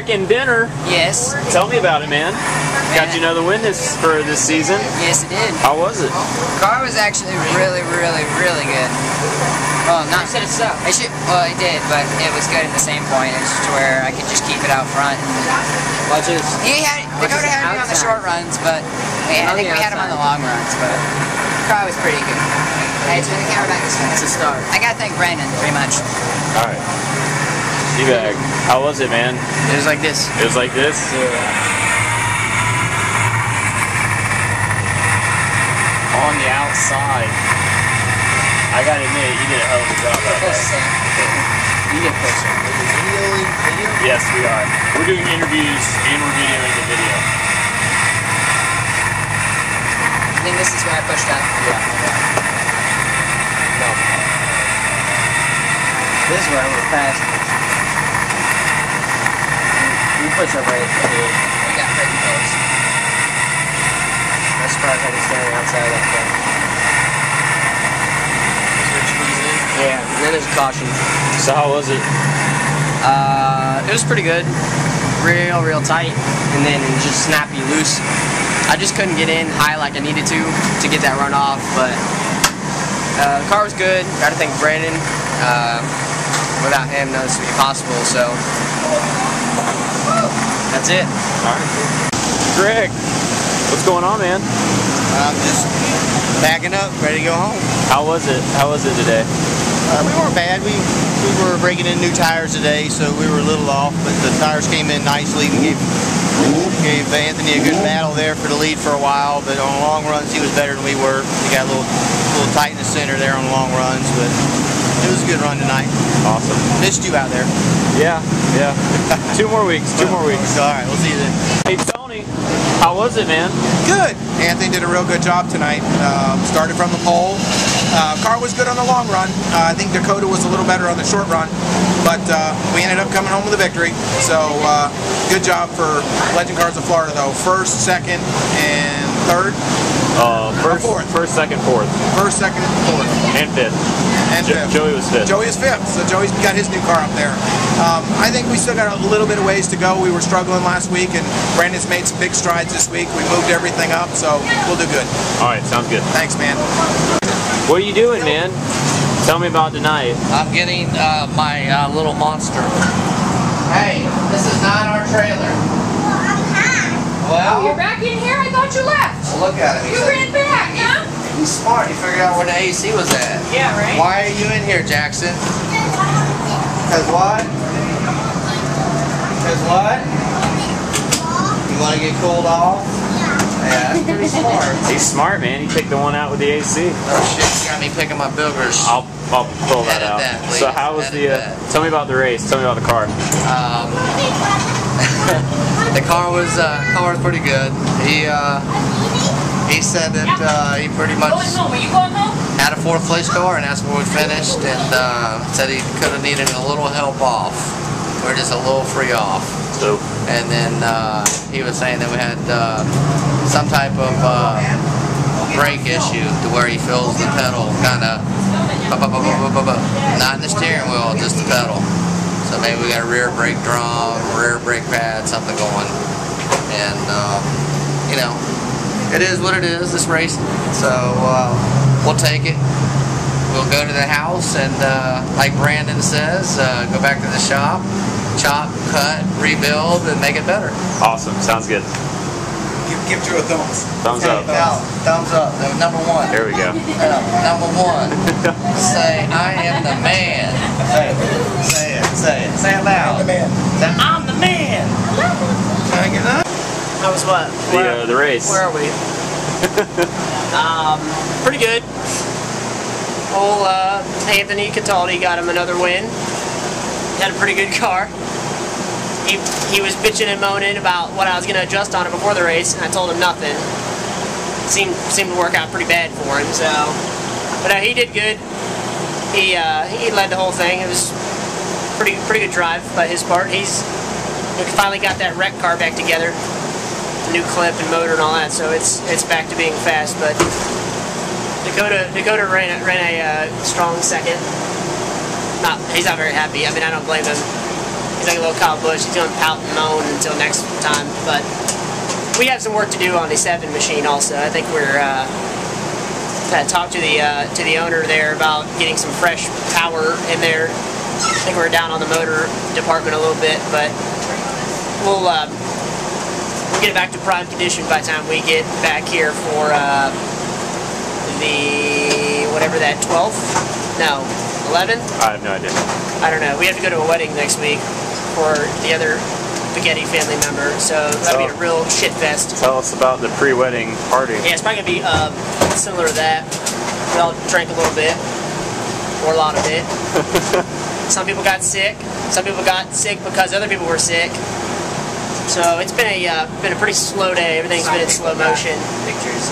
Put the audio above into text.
chicken dinner. Yes. Tell me about it, man. Got you another win for this season. Yes, it did. How was it? Car was actually really good. Well, not. You said it sucked. Well, it did, but it was good at the same point. It's just where I could just keep it out front. Dakota had me on the short runs, but I think we had him on the long runs. But the car was pretty good. Hey, turn the camera back this way. It's a start. I gotta thank Brandon pretty much. All right. D-bag. How was it, man? It was like this. It was like this? Yeah. On the outside. I gotta admit, you did a hell of a job out there. You get closer. Yes, we are. We're doing interviews and we're videoing the video. I think this is where I pushed up. Yeah. No. This is where I went past. You push up right here. I got pretty close. I'm surprised I can stand outside that thing. Yeah, and then there's caution. So how was it? It was pretty good. Real tight. And then just snappy loose. I just couldn't get in high like I needed to get that run off, but the car was good. Gotta thank Brandon. Without him, none of this would be possible, so that's it. Alright. Greg, what's going on, man? I'm just backing up, ready to go home. How was it? How was it today? We weren't bad. We were breaking in new tires today, so we were a little off, but the tires came in nicely. We gave Anthony a good battle there for the lead for a while, but on long runs he was better than we were. We got a little tight in the center there on the long runs, but it was a good run tonight. Awesome. Missed you out there. Yeah. 2 more weeks. 2 more weeks. All right, we'll see you then. Hey, Tony, how was it, man? Good. Anthony did a real good job tonight. Started from the pole. Car was good on the long run. I think Dakota was a little better on the short run, but we ended up coming home with a victory. So good job for Legend Cars of Florida, though. First, second, and third. Fourth. First, second, fourth. First, second, fourth. And fifth. And fifth. Joey was fifth. Joey is fifth, so Joey's got his new car up there. I think we still got a little bit of ways to go. We were struggling last week, and Brandon's made some big strides this week. We moved everything up, so we'll do good. All right, sounds good. Thanks, man. What are you doing, man? Tell me about tonight. I'm getting my little monster. Hey, this is not our trailer. Well, you're back in here? I thought you left. Well, look at him. You ran back, huh? He's smart. He figured out where the AC was at. Yeah, right. Why are you in here, Jackson? Because what? Because what? You want to get cooled off? Yeah, that's pretty smart. He's smart, man. He picked the one out with the AC. Oh shit, you got me picking my boogers. I'll pull that Edit out. that, please. So how was Edit the? Tell me about the race. Tell me about the car. The car was pretty good. He said that he pretty much had a fourth place car, and that's where we finished. And said he could have needed a little help off. We're just a little free off. So. And then he was saying that we had some type of brake issue to where he feels the pedal kind of not in the steering wheel, just the pedal. So maybe we got a rear brake drum, rear brake pad, something going. And you know, it is what it is. This racing. So we'll take it. We'll go to the house and, like Brandon says, go back to the shop, chop, cut, rebuild, and make it better. Awesome. Sounds good. Give Drew a thumbs. Thumbs up. Thumbs up. Number one. There we go. Number one. Say, I am the man. Say it. Say it. Say it loud. I'm the man. Say, I'm the man. Can I get that? That was what? The race. Where are we? Pretty good. Old Anthony Cataldi got him another win. Had a pretty good car. He was bitching and moaning about what I was going to adjust on it before the race, and I told him nothing. Seemed to work out pretty bad for him. So, but he did good. He led the whole thing. It was pretty good drive by his part. We finally got that wreck car back together, the new clip and motor and all that. So it's back to being fast, but. Dakota ran a strong second. He's not very happy. I mean, I don't blame him. He's like a little Kyle Busch. He's going to pout and moan until next time. But we have some work to do on the 7 machine also. I think we're talked to the owner there about getting some fresh power in there. I think we're down on the motor department a little bit, but we'll get it back to prime condition by the time we get back here for the whatever that 12th? No, 11th? I have no idea. I don't know. We have to go to a wedding next week for the other spaghetti family member, so that'll be a real shit fest. Tell us about the pre-wedding party. Yeah, it's probably gonna be similar to that. We all drank a little bit, or a lot of it. Some people got sick. Some people got sick because other people were sick. So it's been a pretty slow day. Everything's been in slow motion. Pictures.